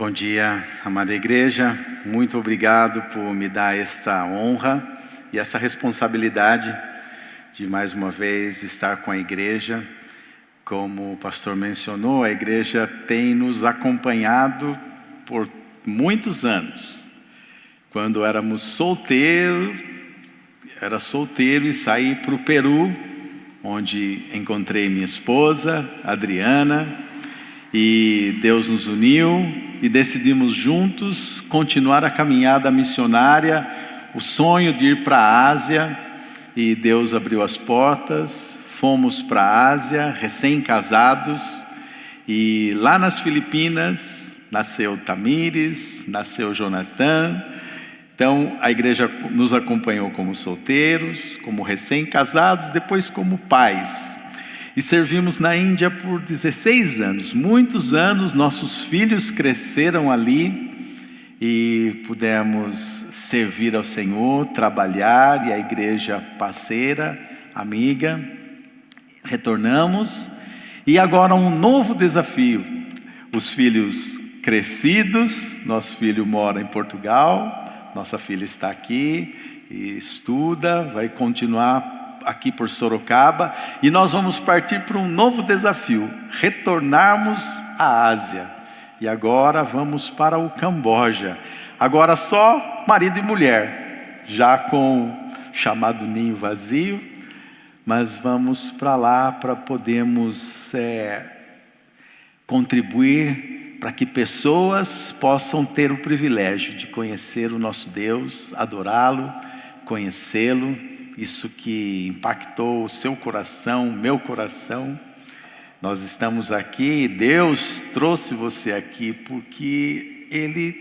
Bom dia, amada igreja. Muito obrigado por me dar esta honra e essa responsabilidade de mais uma vez estar com a igreja. Como o pastor mencionou, a igreja tem nos acompanhado por muitos anos. Quando era solteiro e saí para o Peru, onde encontrei minha esposa, Adriana, e Deus nos uniu e decidimos juntos continuar a caminhada missionária, o sonho de ir para a Ásia, e Deus abriu as portas, fomos para a Ásia, recém-casados, e lá nas Filipinas nasceu Tamires, nasceu Jonathan. Então a igreja nos acompanhou como solteiros, como recém-casados, depois como pais. E servimos na Índia por 16 anos, muitos anos. Nossos filhos cresceram ali e pudemos servir ao Senhor, trabalhar, e a igreja parceira, amiga. Retornamos e agora um novo desafio. Os filhos crescidos, nosso filho mora em Portugal, nossa filha está aqui e estuda, vai continuar aqui por Sorocaba, e nós vamos partir para um novo desafio, retornarmos à Ásia, e agora vamos para o Camboja, agora só marido e mulher, já com chamado ninho vazio, mas vamos para lá para podermos contribuir para que pessoas possam ter o privilégio de conhecer o nosso Deus, adorá-lo, conhecê-lo. Isso que impactou o seu coração, o meu coração. Nós estamos aqui, Deus trouxe você aqui porque Ele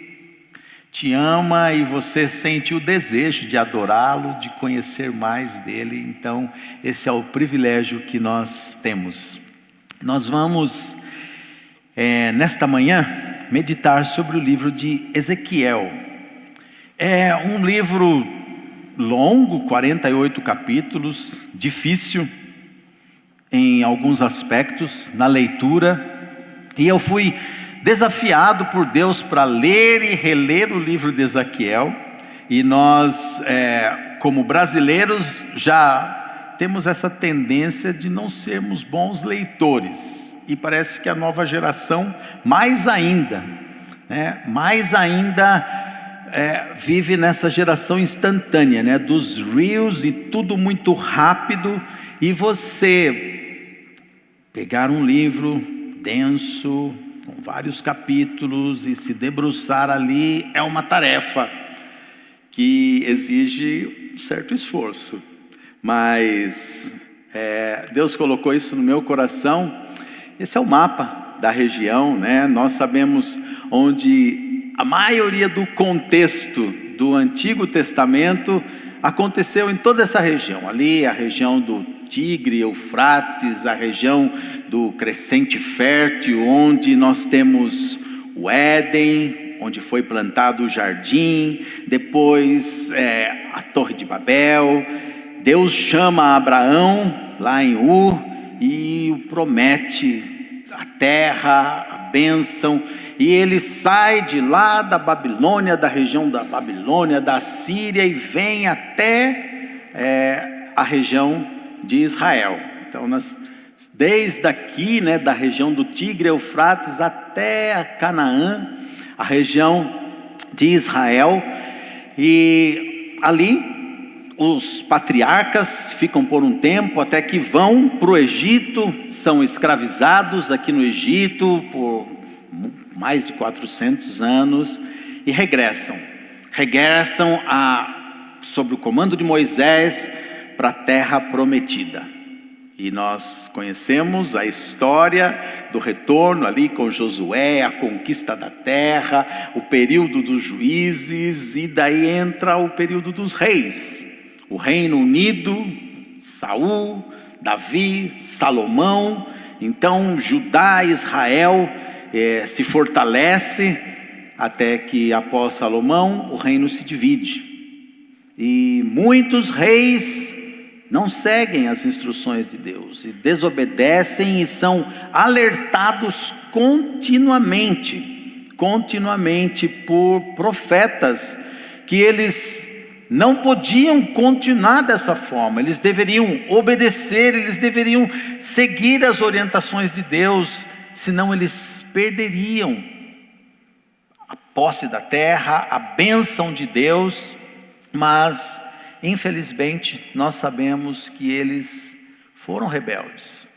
te ama e você sente o desejo de adorá-lo, de conhecer mais dEle. Então, esse é o privilégio que nós temos. Nós vamos, nesta manhã, meditar sobre o livro de Ezequiel. É um livro longo, 48 capítulos, difícil em alguns aspectos na leitura, e eu fui desafiado por Deus para ler e reler o livro de Ezequiel, e nós, como brasileiros, já temos essa tendência de não sermos bons leitores, e parece que a nova geração, mais ainda, vive nessa geração instantânea, dos reels e tudo muito rápido, e você pegar um livro denso, com vários capítulos, e se debruçar ali, é uma tarefa que exige um certo esforço, mas Deus colocou isso no meu coração. Esse é o mapa da região, nós sabemos onde a maioria do contexto do Antigo Testamento aconteceu em toda essa região. Ali a região do Tigre, Eufrates, a região do Crescente Fértil, onde nós temos o Éden, onde foi plantado o jardim, depois a Torre de Babel. Deus chama Abraão lá em Ur e o promete a terra, a bênção. E ele sai de lá da Babilônia, da região da Babilônia, da Síria, e vem até a região de Israel. Então, desde aqui, da região do Tigre, Eufrates, até a Canaã, a região de Israel. E ali os patriarcas ficam por um tempo, até que vão para o Egito, são escravizados aqui no Egito por mais de 400 anos, e regressam sob o comando de Moisés para a terra prometida. E nós conhecemos a história do retorno ali com Josué, a conquista da terra, o período dos juízes, e daí entra o período dos reis, o Reino Unido, Saul, Davi, Salomão. Então Judá, Israel se fortalece, até que após Salomão o reino se divide, e muitos reis não seguem as instruções de Deus e desobedecem, e são alertados continuamente continuamente por profetas, que eles não podiam continuar dessa forma, eles deveriam obedecer, eles deveriam seguir as orientações de Deus, senão eles perderiam a posse da terra, a bênção de Deus. Mas infelizmente nós sabemos que eles foram rebeldes,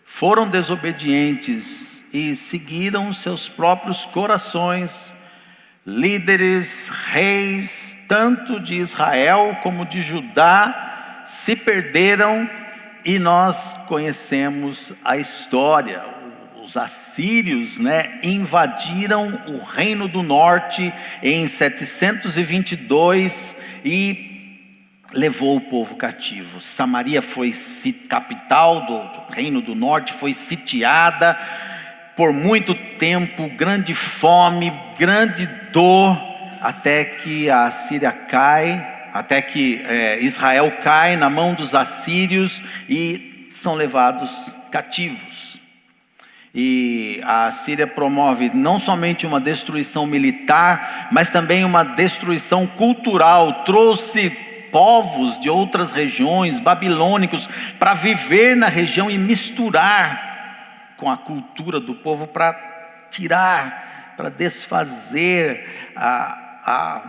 foram desobedientes e seguiram seus próprios corações. Líderes, reis, tanto de Israel como de Judá, se perderam, e nós conhecemos a história. Os assírios, invadiram o reino do norte em 722 e levou o povo cativo. Samaria foi capital do reino do norte, foi sitiada por muito tempo, grande fome, grande dor, até que a Síria cai, até que Israel cai na mão dos assírios e são levados cativos. E a Síria promove não somente uma destruição militar, mas também uma destruição cultural. Trouxe povos de outras regiões, babilônicos, para viver na região e misturar com a cultura do povo, para tirar, para desfazer a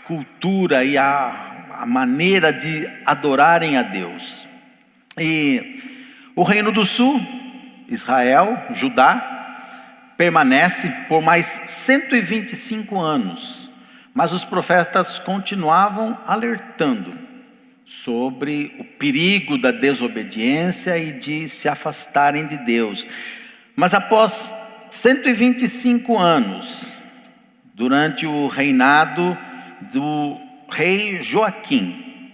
cultura e a maneira de adorarem a Deus. E o reino do sul, Israel, Judá, permanece por mais 125 anos, mas os profetas continuavam alertando sobre o perigo da desobediência e de se afastarem de Deus. Mas após 125 anos, durante o reinado do rei Joaquim,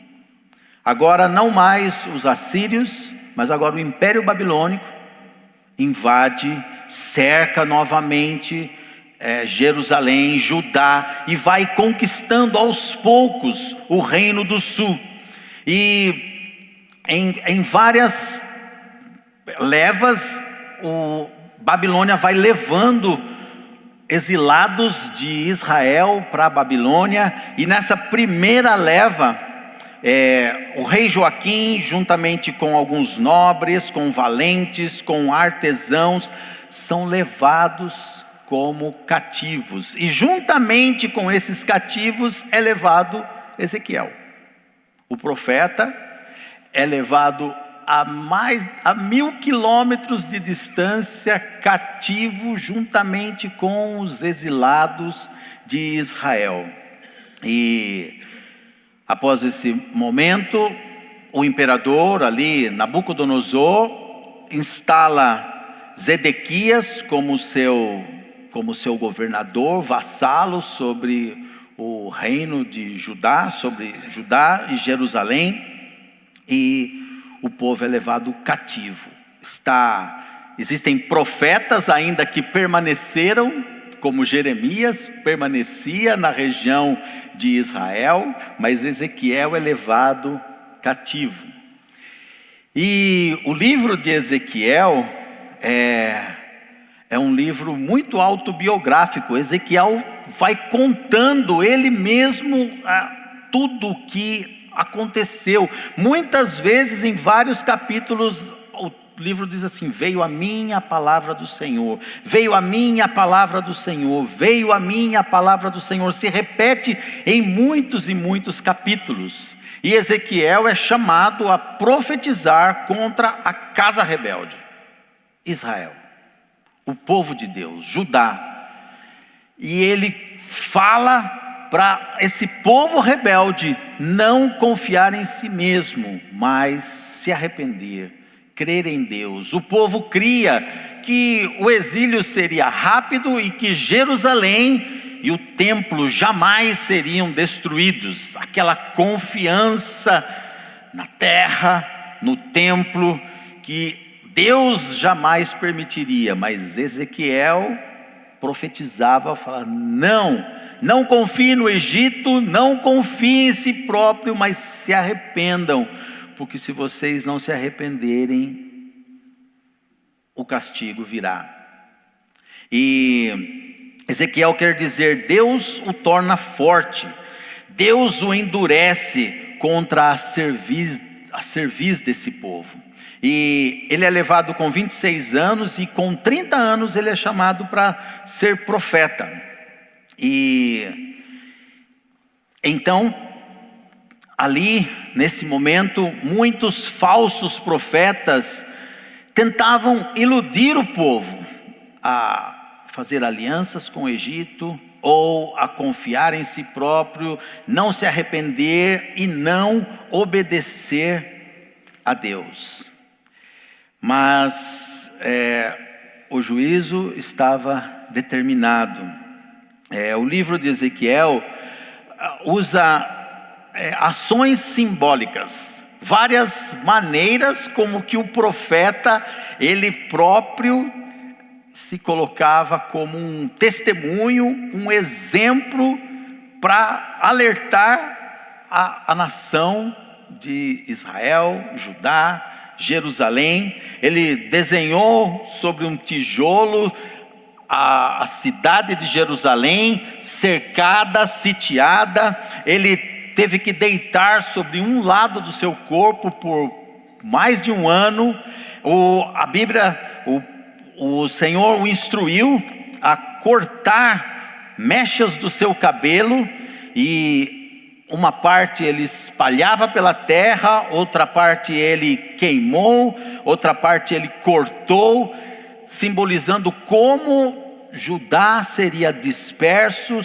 agora não mais os assírios, mas agora o Império Babilônico invade, cerca novamente Jerusalém, Judá, e vai conquistando aos poucos o reino do sul. E em várias levas, o Babilônia vai levando exilados de Israel para a Babilônia. E nessa primeira leva, o rei Joaquim, juntamente com alguns nobres, com valentes, com artesãos, são levados como cativos. E juntamente com esses cativos é levado Ezequiel. O profeta é levado a 1.000 quilômetros de distância, cativo, juntamente com os exilados de Israel. E após esse momento, o imperador ali, Nabucodonosor, instala Zedequias como seu governador, vassalo sobre o reino de Judá, sobre Judá e Jerusalém, e o povo é levado cativo. Existem profetas ainda que permaneceram, como Jeremias, permanecia na região de Israel, mas Ezequiel é levado cativo. E o livro de Ezequiel é um livro muito autobiográfico. Ezequiel vai contando ele mesmo tudo o que aconteceu. Muitas vezes, em vários capítulos, o livro diz assim: veio a mim a palavra do Senhor, veio a mim a palavra do Senhor, veio a mim a palavra do Senhor. Se repete em muitos e muitos capítulos. E Ezequiel é chamado a profetizar contra a casa rebelde, Israel, o povo de Deus, Judá. E ele fala para esse povo rebelde não confiar em si mesmo, mas se arrepender, crer em Deus. O povo cria que o exílio seria rápido e que Jerusalém e o templo jamais seriam destruídos. Aquela confiança na terra, no templo, que Deus jamais permitiria. Mas Ezequiel profetizava, falava: não confie no Egito, não confie em si próprio, mas se arrependam, porque se vocês não se arrependerem, o castigo virá. E Ezequiel quer dizer: Deus o torna forte, Deus o endurece contra a cerviz desse povo. E ele é levado com 26 anos e com 30 anos ele é chamado para ser profeta. E então, ali, nesse momento, muitos falsos profetas tentavam iludir o povo a fazer alianças com o Egito, ou a confiar em si próprio, não se arrepender e não obedecer a Deus. Mas o juízo estava determinado. O livro de Ezequiel usa ações simbólicas, várias maneiras como que o profeta, ele próprio se colocava como um testemunho, um exemplo para alertar a nação de Israel, Judá, Jerusalém. Ele desenhou sobre um tijolo a cidade de Jerusalém, cercada, sitiada. Ele teve que deitar sobre um lado do seu corpo por mais de um ano. A Bíblia, o Senhor o instruiu a cortar mechas do seu cabelo, e uma parte ele espalhava pela terra, outra parte ele queimou, outra parte ele cortou, simbolizando como Judá seria disperso,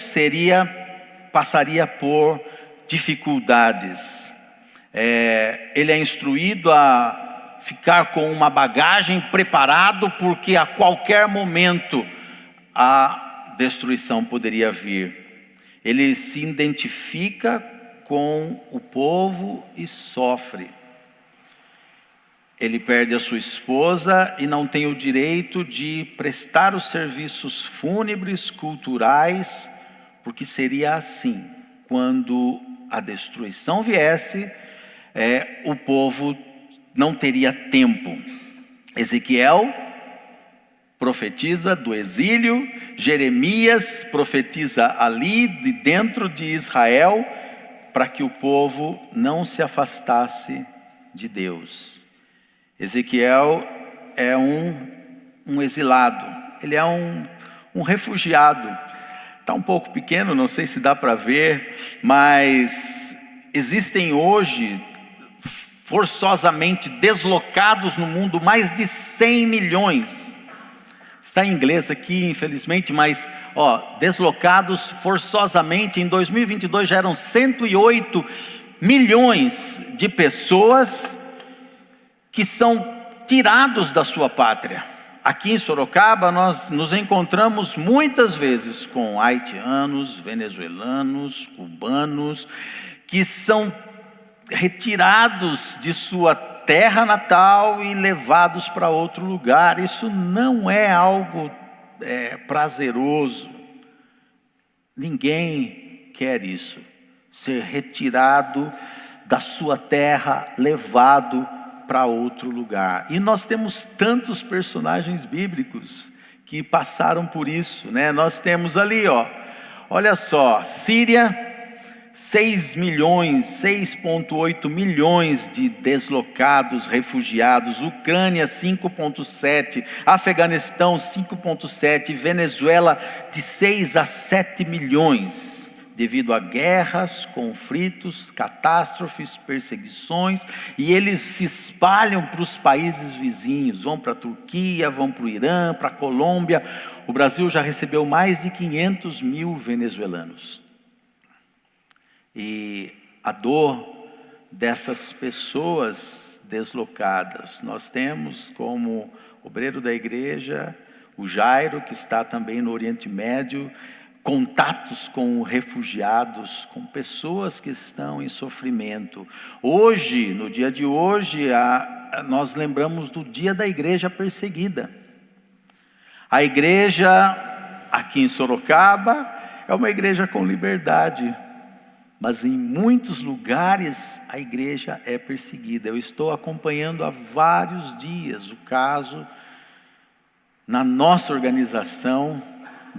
passaria por dificuldades. Ele é instruído a ficar com uma bagagem preparado, porque a qualquer momento a destruição poderia vir. Ele se identifica com o povo e sofre. Ele perde a sua esposa e não tem o direito de prestar os serviços fúnebres, culturais, porque seria assim: quando a destruição viesse, o povo não teria tempo. Ezequiel profetiza do exílio, Jeremias profetiza ali de dentro de Israel, para que o povo não se afastasse de Deus. Ezequiel é um exilado, ele é um refugiado. Está um pouco pequeno, não sei se dá para ver, mas existem hoje, forçosamente deslocados no mundo, mais de 100 milhões. Está em inglês aqui, infelizmente, mas deslocados forçosamente. Em 2022 já eram 108 milhões de pessoas que são tirados da sua pátria. Aqui em Sorocaba nós nos encontramos muitas vezes com haitianos, venezuelanos, cubanos, que são retirados de sua terra natal e levados para outro lugar. Isso não é algo prazeroso. Ninguém quer isso, ser retirado da sua terra, levado para outro lugar. E nós temos tantos personagens bíblicos que passaram por isso, né? Nós temos ali, olha só, Síria, 6,8 milhões de deslocados, refugiados. Ucrânia, 5,7. Afeganistão, 5,7. Venezuela, de 6 a 7 milhões. Devido a guerras, conflitos, catástrofes, perseguições. E eles se espalham para os países vizinhos. Vão para a Turquia, vão para o Irã, para a Colômbia. O Brasil já recebeu mais de 500 mil venezuelanos. E a dor dessas pessoas deslocadas, nós temos como obreiro da igreja o Jairo, que está também no Oriente Médio, contatos com refugiados, com pessoas que estão em sofrimento. Hoje, no dia de hoje, nós lembramos do dia da igreja perseguida. A igreja aqui em Sorocaba é uma igreja com liberdade, mas em muitos lugares a igreja é perseguida. Eu estou acompanhando há vários dias o caso na nossa organização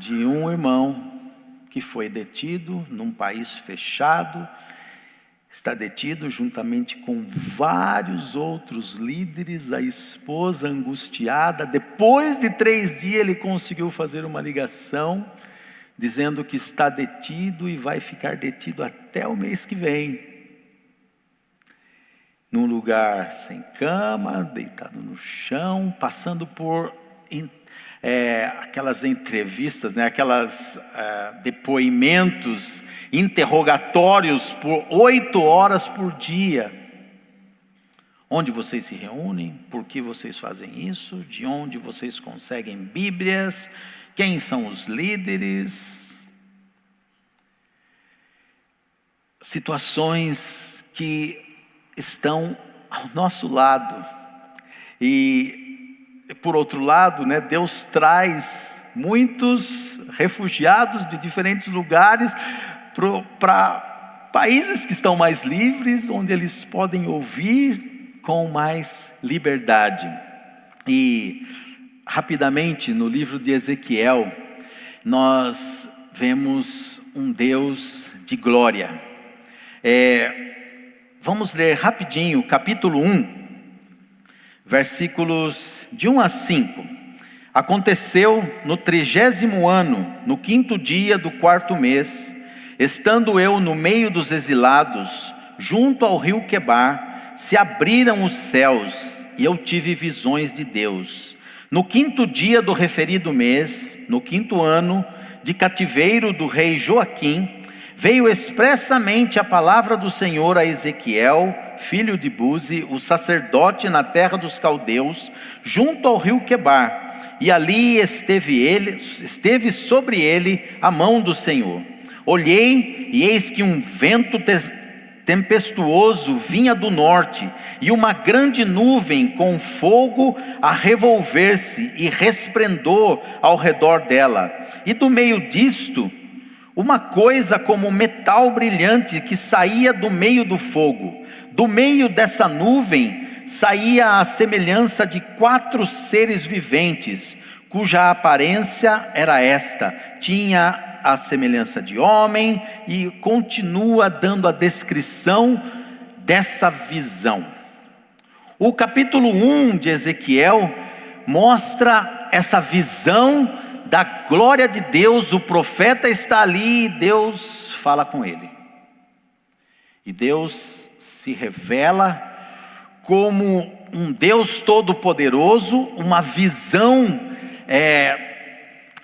de um irmão que foi detido num país fechado, está detido juntamente com vários outros líderes, a esposa angustiada. Depois de 3 dias ele conseguiu fazer uma ligação, dizendo que está detido e vai ficar detido até o mês que vem. Num lugar sem cama, deitado no chão, passando por aquelas entrevistas, aquelas depoimentos, interrogatórios por 8 horas por dia. Onde vocês se reúnem? Por que vocês fazem isso? De onde vocês conseguem Bíblias? Quem são os líderes? Situações que estão ao nosso lado. E por outro lado, Deus traz muitos refugiados de diferentes lugares para países que estão mais livres, onde eles podem ouvir com mais liberdade. E rapidamente no livro de Ezequiel, nós vemos um Deus de glória. Vamos ler rapidinho, capítulo 1. Versículos de 1 a 5. Aconteceu no 30º ano, no 5º dia do 4º mês, estando eu no meio dos exilados, junto ao rio Quebar, se abriram os céus, e eu tive visões de Deus. No 5º dia do referido mês, no 5º ano de cativeiro do rei Joaquim, veio expressamente a palavra do Senhor a Ezequiel, filho de Buzi, o sacerdote na terra dos caldeus, junto ao rio Quebar, e ali esteve sobre ele a mão do Senhor. Olhei, e eis que um vento tempestuoso vinha do norte, e uma grande nuvem com fogo a revolver-se e resplendor ao redor dela, e do meio disto, uma coisa como metal brilhante que saía do meio do fogo. Do meio dessa nuvem saía a semelhança de 4 seres viventes, cuja aparência era esta: tinha a semelhança de homem, e continua dando a descrição dessa visão. O capítulo 1 de Ezequiel mostra essa visão da glória de Deus. O profeta está ali e Deus fala com ele. E Deus se revela como um Deus todo-poderoso, uma visão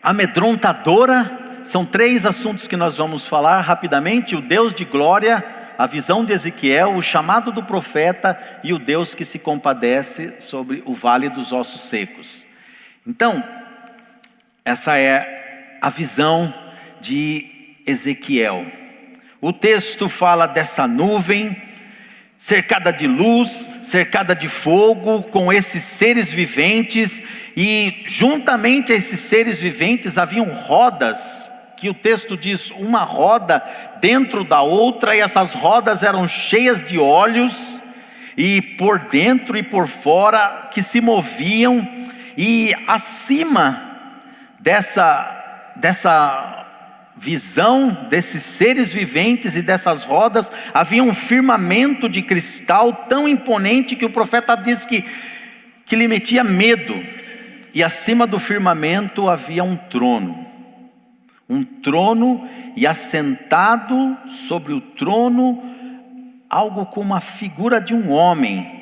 amedrontadora. São 3 assuntos que nós vamos falar rapidamente: o Deus de glória, a visão de Ezequiel, o chamado do profeta e o Deus que se compadece sobre o vale dos ossos secos. Então, essa é a visão de Ezequiel. O texto fala dessa nuvem, cercada de luz, cercada de fogo, com esses seres viventes, e juntamente a esses seres viventes haviam rodas, que o texto diz, uma roda dentro da outra, e essas rodas eram cheias de olhos, e por dentro e por fora, que se moviam, e acima dessa visão desses seres viventes e dessas rodas, havia um firmamento de cristal tão imponente que o profeta diz que lhe metia medo. E acima do firmamento havia um trono, e assentado sobre o trono, algo como a figura de um homem,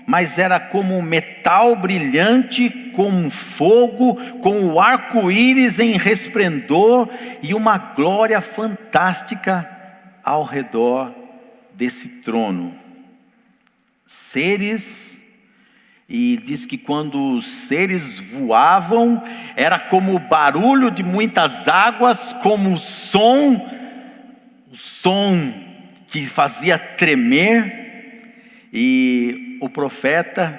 mas era como metal brilhante, com fogo, com o arco-íris em resplendor, e uma glória fantástica ao redor desse trono. Seres, e diz que quando os seres voavam, era como o barulho de muitas águas, como o som que fazia tremer. E o profeta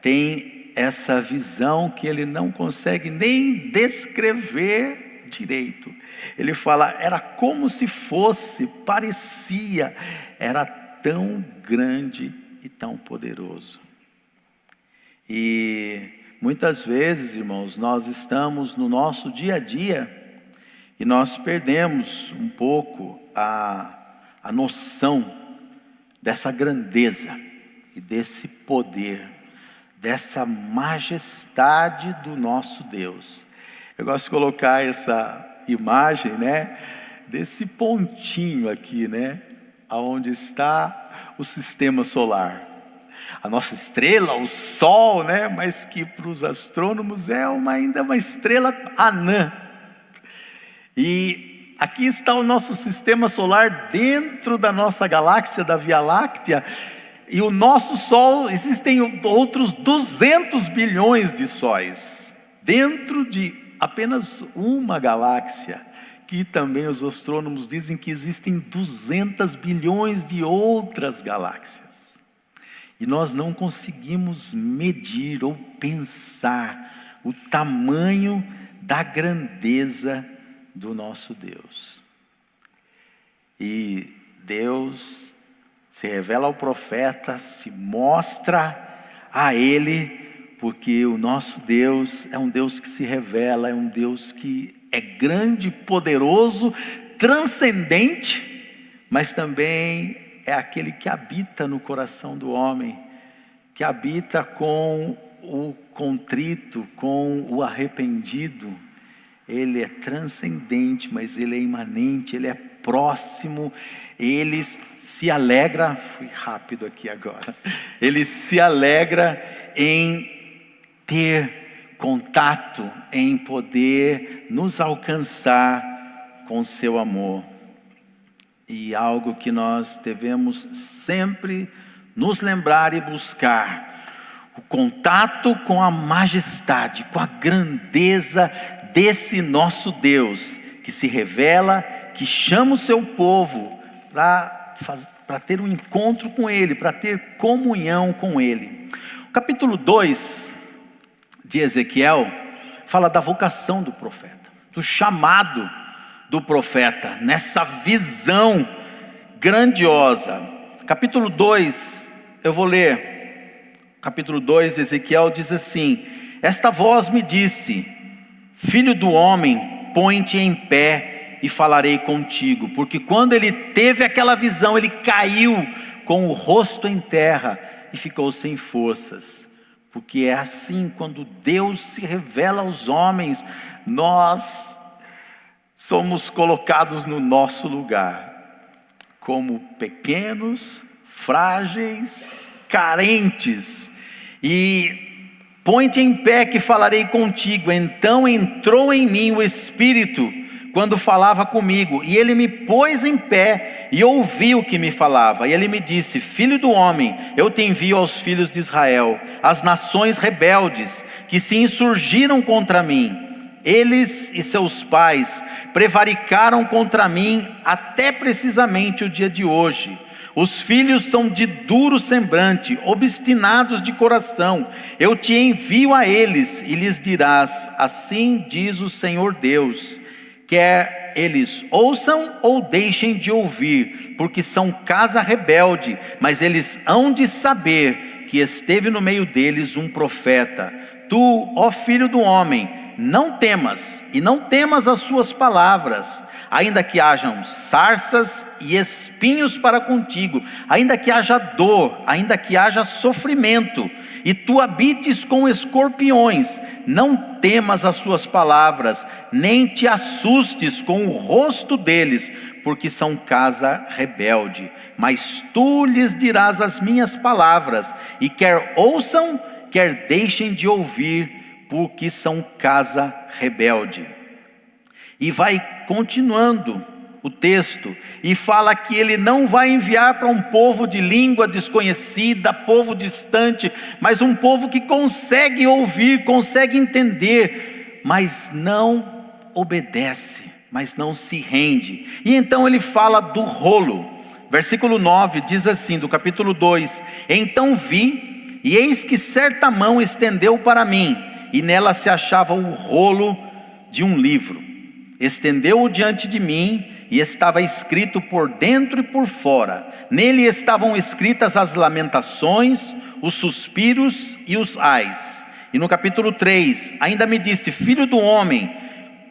tem essa visão que ele não consegue nem descrever direito. Ele fala, era como se fosse, parecia, era tão grande e tão poderoso. E muitas vezes, irmãos, nós estamos no nosso dia a dia E nós perdemos um pouco a noção dessa grandeza e desse poder, dessa majestade do nosso Deus. Eu gosto de colocar essa imagem, né, desse pontinho aqui, né, aonde está o sistema solar. A nossa estrela, o Sol, né, mas que para os astrônomos é ainda uma estrela anã. E aqui está o nosso sistema solar dentro da nossa galáxia, da Via Láctea. E o nosso Sol, existem outros 200 bilhões de sóis, dentro de apenas uma galáxia, que também os astrônomos dizem que existem 200 bilhões de outras galáxias. E nós não conseguimos medir ou pensar o tamanho da grandeza do nosso Deus. E Deus se revela ao profeta, se mostra a ele, porque o nosso Deus é um Deus que se revela, é um Deus que é grande, poderoso, transcendente, mas também é aquele que habita no coração do homem, que habita com o contrito, com o arrependido. Ele é transcendente, mas ele é imanente, ele é próximo, ele se alegra, fui rápido aqui agora, ele se alegra em ter contato, em poder nos alcançar com seu amor. E algo que nós devemos sempre nos lembrar e buscar, o contato com a majestade, com a grandeza desse nosso Deus, que se revela, que chama o seu povo para ter um encontro com Ele, para ter comunhão com Ele. O capítulo 2 de Ezequiel fala da vocação do profeta, do chamado do profeta, nessa visão grandiosa. Capítulo 2, eu vou ler, capítulo 2 de Ezequiel diz assim: esta voz me disse, filho do homem, põe-te em pé e falarei contigo. Porque quando ele teve aquela visão, ele caiu com o rosto em terra e ficou sem forças. Porque é assim, quando Deus se revela aos homens, nós somos colocados no nosso lugar, como pequenos, frágeis, carentes. E põe-te em pé que falarei contigo. Então entrou em mim o Espírito quando falava comigo, e ele me pôs em pé e ouvi o que me falava. E ele me disse: filho do homem, eu te envio aos filhos de Israel, as nações rebeldes que se insurgiram contra mim. Eles e seus pais prevaricaram contra mim até precisamente o dia de hoje. Os filhos são de duro semblante, obstinados de coração. Eu te envio a eles e lhes dirás: assim diz o Senhor Deus, quer eles ouçam ou deixem de ouvir, porque são casa rebelde, mas eles hão de saber que esteve no meio deles um profeta. Tu, ó filho do homem, não temas, e não temas as suas palavras, ainda que hajam sarças e espinhos para contigo, ainda que haja dor, ainda que haja sofrimento, e tu habites com escorpiões, não temas as suas palavras, nem te assustes com o rosto deles, porque são casa rebelde. Mas tu lhes dirás as minhas palavras, e quer ouçam, quer deixem de ouvir, porque são casa rebelde. E vai continuando o texto, e fala que ele não vai enviar para um povo de língua desconhecida, povo distante, mas um povo que consegue ouvir, consegue entender, mas não obedece, mas não se rende. E então ele fala do rolo. Versículo 9 diz assim, do capítulo 2: então vi, e eis que certa mão estendeu para mim, e nela se achava o rolo de um livro. Estendeu-o diante de mim, e estava escrito por dentro e por fora. Nele estavam escritas as lamentações, os suspiros e os ais. E no capítulo 3, ainda me disse: filho do homem,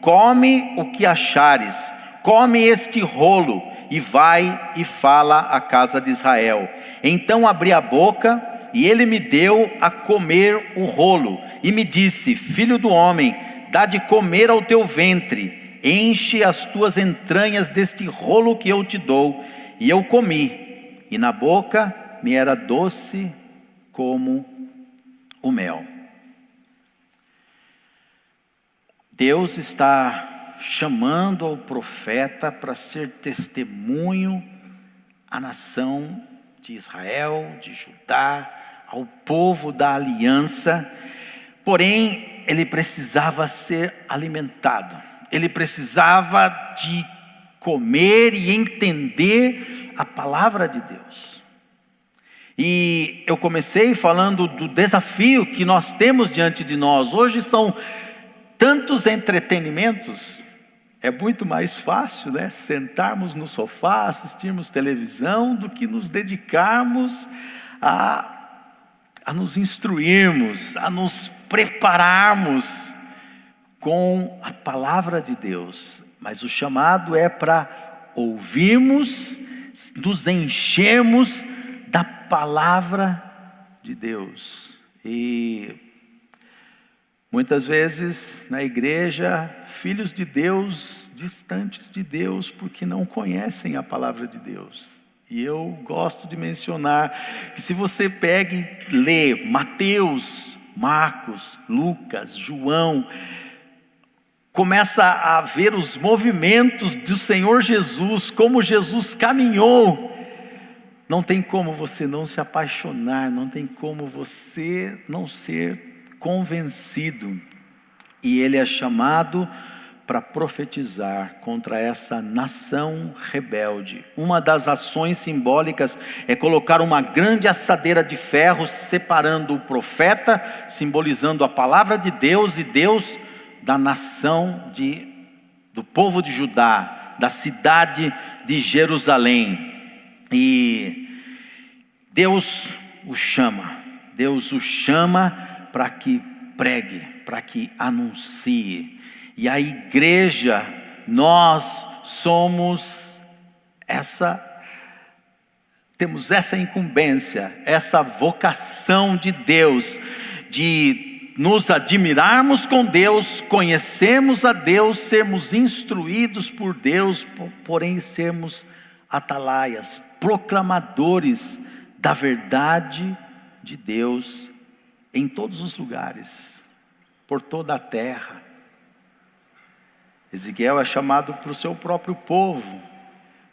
come o que achares, come este rolo, e vai e fala à casa de Israel. Então abri a boca, e ele me deu a comer o rolo, e me disse: filho do homem, dá de comer ao teu ventre, enche as tuas entranhas deste rolo que eu te dou. E eu comi, e na boca me era doce como o mel. Deus está chamando ao profeta para ser testemunho à nação de Israel, de Judá, ao povo da aliança. Porém, ele precisava ser alimentado, ele precisava de comer e entender a palavra de Deus. E eu comecei falando do desafio que nós temos diante de nós. Hoje são tantos entretenimentos, é muito mais fácil, né, sentarmos no sofá, assistirmos televisão, do que nos dedicarmos a nos instruirmos, a nos prepararmos com a palavra de Deus. Mas o chamado é para ouvirmos, nos enchermos da palavra de Deus. E muitas vezes na igreja, filhos de Deus distantes de Deus, porque não conhecem a palavra de Deus. E eu gosto de mencionar que se você pega e lê Mateus, Marcos, Lucas, João, começa a ver os movimentos do Senhor Jesus, como Jesus caminhou. Não tem como você não se apaixonar, não tem como você não ser convencido. E ele é chamado para profetizar contra essa nação rebelde. Uma das ações simbólicas é colocar uma grande assadeira de ferro separando o profeta, simbolizando a palavra de Deus, e Deus da nação do povo de Judá, da cidade de Jerusalém. E Deus o chama para que pregue, para que anuncie. E a igreja, nós temos essa incumbência, essa vocação de Deus, de nos admirarmos com Deus, conhecermos a Deus, sermos instruídos por Deus, porém sermos atalaias, proclamadores da verdade de Deus em todos os lugares, por toda a terra. Ezequiel é chamado para o seu próprio povo,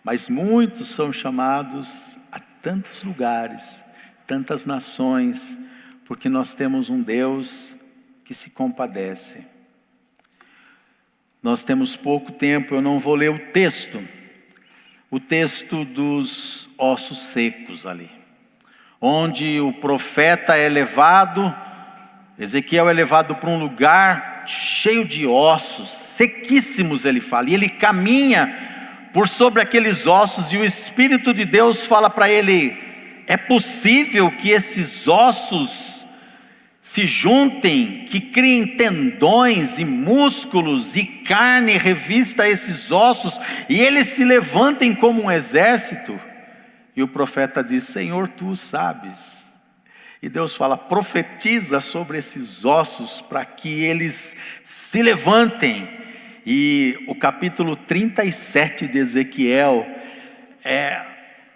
mas muitos são chamados a tantos lugares, tantas nações, porque nós temos um Deus que se compadece. Nós temos pouco tempo, eu não vou ler o texto dos ossos secos ali, onde o profeta é levado, Ezequiel é levado para um lugar cheio de ossos, sequíssimos, ele fala, e ele caminha por sobre aqueles ossos, e o Espírito de Deus fala para ele: é possível que esses ossos se juntem, que criem tendões e músculos e carne revista a esses ossos, e eles se levantem como um exército? E o profeta diz: Senhor, tu sabes. E Deus fala: profetiza sobre esses ossos para que eles se levantem. E o capítulo 37 de Ezequiel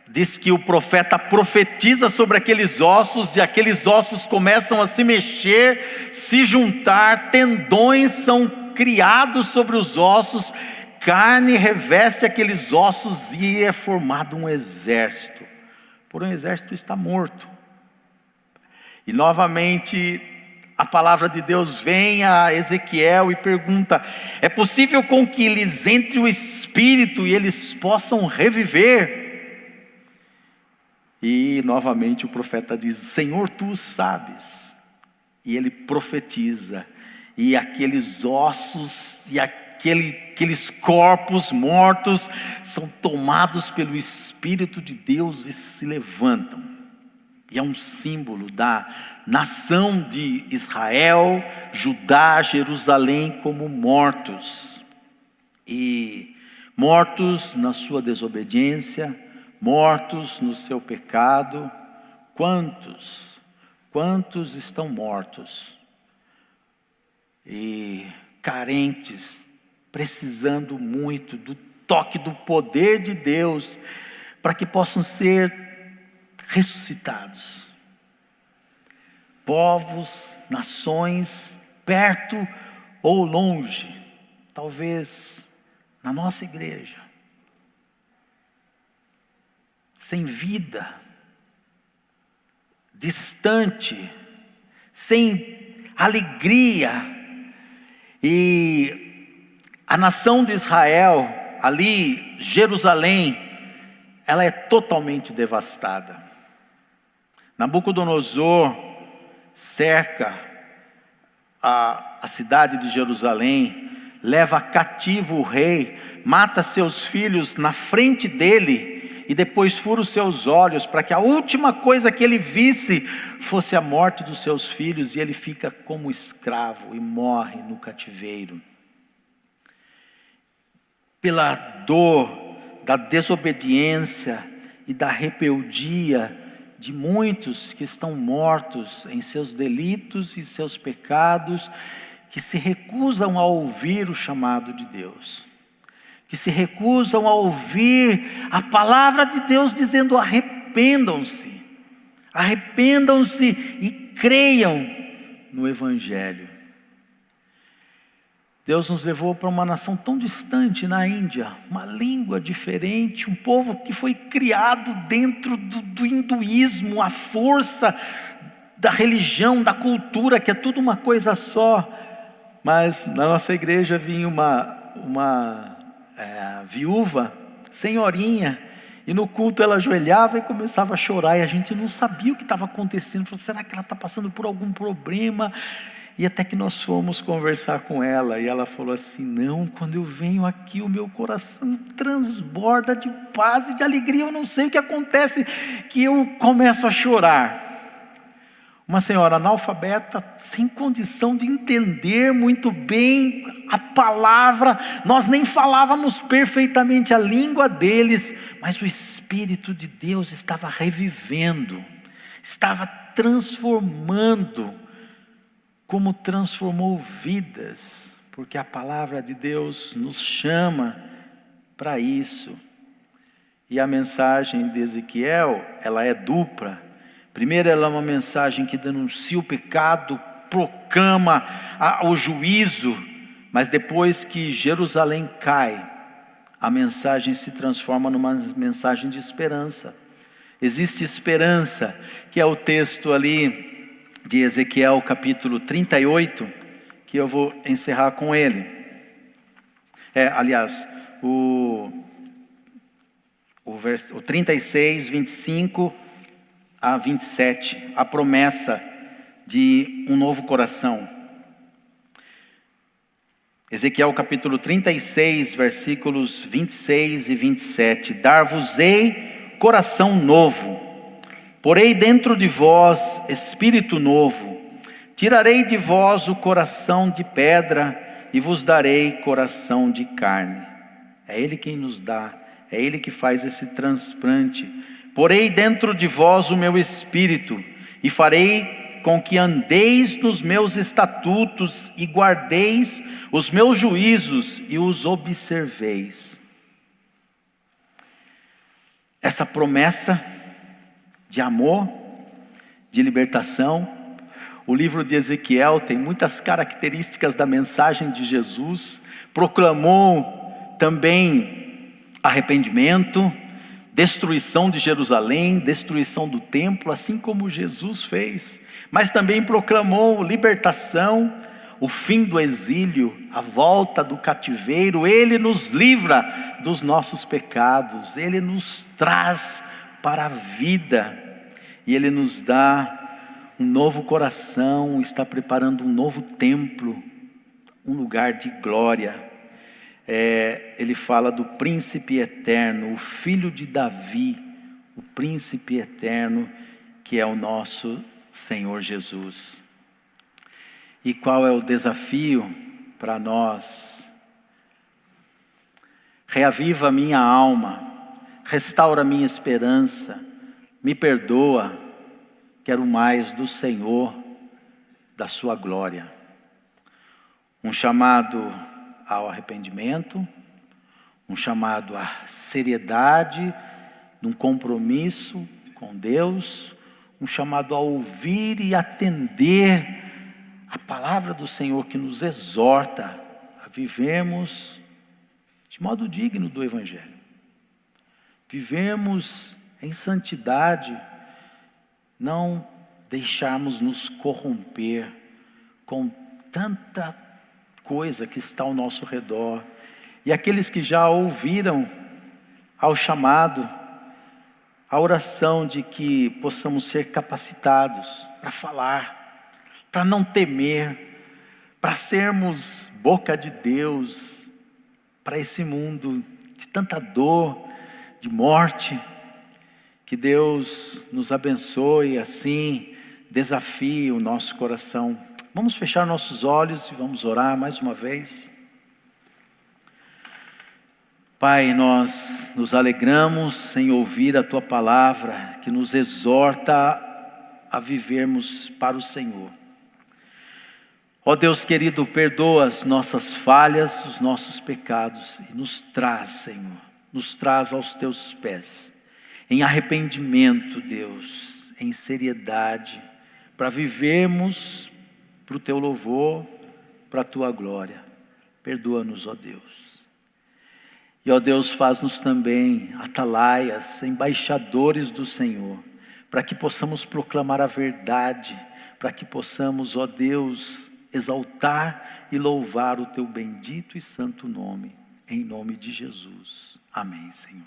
diz que o profeta profetiza sobre aqueles ossos, e aqueles ossos começam a se mexer, se juntar, tendões são criados sobre os ossos, carne reveste aqueles ossos, e é formado um exército. Porém o exército está morto. E novamente a palavra de Deus vem a Ezequiel e pergunta: é possível com que lhes entre o Espírito e eles possam reviver? E novamente o profeta diz: Senhor, tu sabes. E ele profetiza, e aqueles ossos e aqueles corpos mortos são tomados pelo Espírito de Deus e se levantam. E é um símbolo da nação de Israel, Judá, Jerusalém como mortos. E mortos na sua desobediência, mortos no seu pecado, quantos estão mortos e carentes, precisando muito do toque do poder de Deus, para que possam ser ressuscitados. Povos, nações, perto ou longe, talvez na nossa igreja, sem vida, distante, sem alegria. E a nação de Israel, ali, Jerusalém, ela é totalmente devastada. Nabucodonosor cerca a cidade de Jerusalém, leva cativo o rei, mata seus filhos na frente dele, e depois fura os seus olhos, para que a última coisa que ele visse fosse a morte dos seus filhos, e ele fica como escravo e morre no cativeiro. Pela dor da desobediência e da rebeldia de muitos que estão mortos em seus delitos e seus pecados, que se recusam a ouvir o chamado de Deus, que se recusam a ouvir a palavra de Deus dizendo: arrependam-se e creiam no Evangelho. Deus nos levou para uma nação tão distante, na Índia, uma língua diferente, um povo que foi criado dentro do hinduísmo, a força da religião, da cultura, que é tudo uma coisa só. Mas na nossa igreja vinha uma viúva, senhorinha, e no culto ela ajoelhava e começava a chorar, e a gente não sabia o que estava acontecendo. Falou: será que ela está passando por algum problema? E até que nós fomos conversar com ela, e ela falou assim: não, quando eu venho aqui o meu coração transborda de paz e de alegria, eu não sei o que acontece, que eu começo a chorar. Uma senhora analfabeta, sem condição de entender muito bem a palavra, nós nem falávamos perfeitamente a língua deles, mas o Espírito de Deus estava revivendo, estava transformando, como transformou vidas, porque a palavra de Deus nos chama para isso. E a mensagem de Ezequiel, ela é dupla. Primeiro, ela é uma mensagem que denuncia o pecado, proclama o juízo, mas depois que Jerusalém cai, a mensagem se transforma numa mensagem de esperança. Existe esperança, que é o texto ali de Ezequiel capítulo 38, que eu vou encerrar com ele. O 36, 25 a 27, a promessa de um novo coração. Ezequiel capítulo 36, versículos 26 e 27. Dar-vos-ei coração novo, porei dentro de vós espírito novo, tirarei de vós o coração de pedra e vos darei coração de carne. É Ele quem nos dá, é Ele que faz esse transplante. Porei dentro de vós o meu espírito e farei com que andeis nos meus estatutos e guardeis os meus juízos e os observeis. Essa promessa de amor, de libertação. O livro de Ezequiel tem muitas características da mensagem de Jesus. Proclamou também arrependimento, destruição de Jerusalém, destruição do templo, assim como Jesus fez. Mas também proclamou libertação, o fim do exílio, a volta do cativeiro. Ele nos livra dos nossos pecados, Ele nos traz para a vida, e Ele nos dá um novo coração, está preparando um novo templo, um lugar de glória. Ele fala do príncipe eterno, o filho de Davi, o príncipe eterno, que é o nosso Senhor Jesus. E qual é o desafio para nós? reaviva a minha alma, restaura a minha esperança, me perdoa, quero mais do Senhor, da sua glória. Um chamado ao arrependimento, um chamado à seriedade, num compromisso com Deus, um chamado a ouvir e atender a palavra do Senhor que nos exorta a vivermos de modo digno do Evangelho. Vivemos em santidade, não deixarmos nos corromper com tanta coisa que está ao nosso redor. E aqueles que já ouviram ao chamado, a oração de que possamos ser capacitados para falar, para não temer, para sermos boca de Deus para esse mundo de tanta dor, de morte. Que Deus nos abençoe, assim desafie o nosso coração. Vamos fechar nossos olhos e vamos orar mais uma vez. Pai, nós nos alegramos em ouvir a Tua palavra, que nos exorta a vivermos para o Senhor. Ó Deus querido, perdoa as nossas falhas, os nossos pecados, e nos traz, Senhor, nos traz aos Teus pés, em arrependimento, Deus, em seriedade, para vivermos para o Teu louvor, para a Tua glória. Perdoa-nos, ó Deus. E, ó Deus, faz-nos também atalaias, embaixadores do Senhor, para que possamos proclamar a verdade, para que possamos, ó Deus, exaltar e louvar o Teu bendito e santo nome, em nome de Jesus. Amém, Senhor.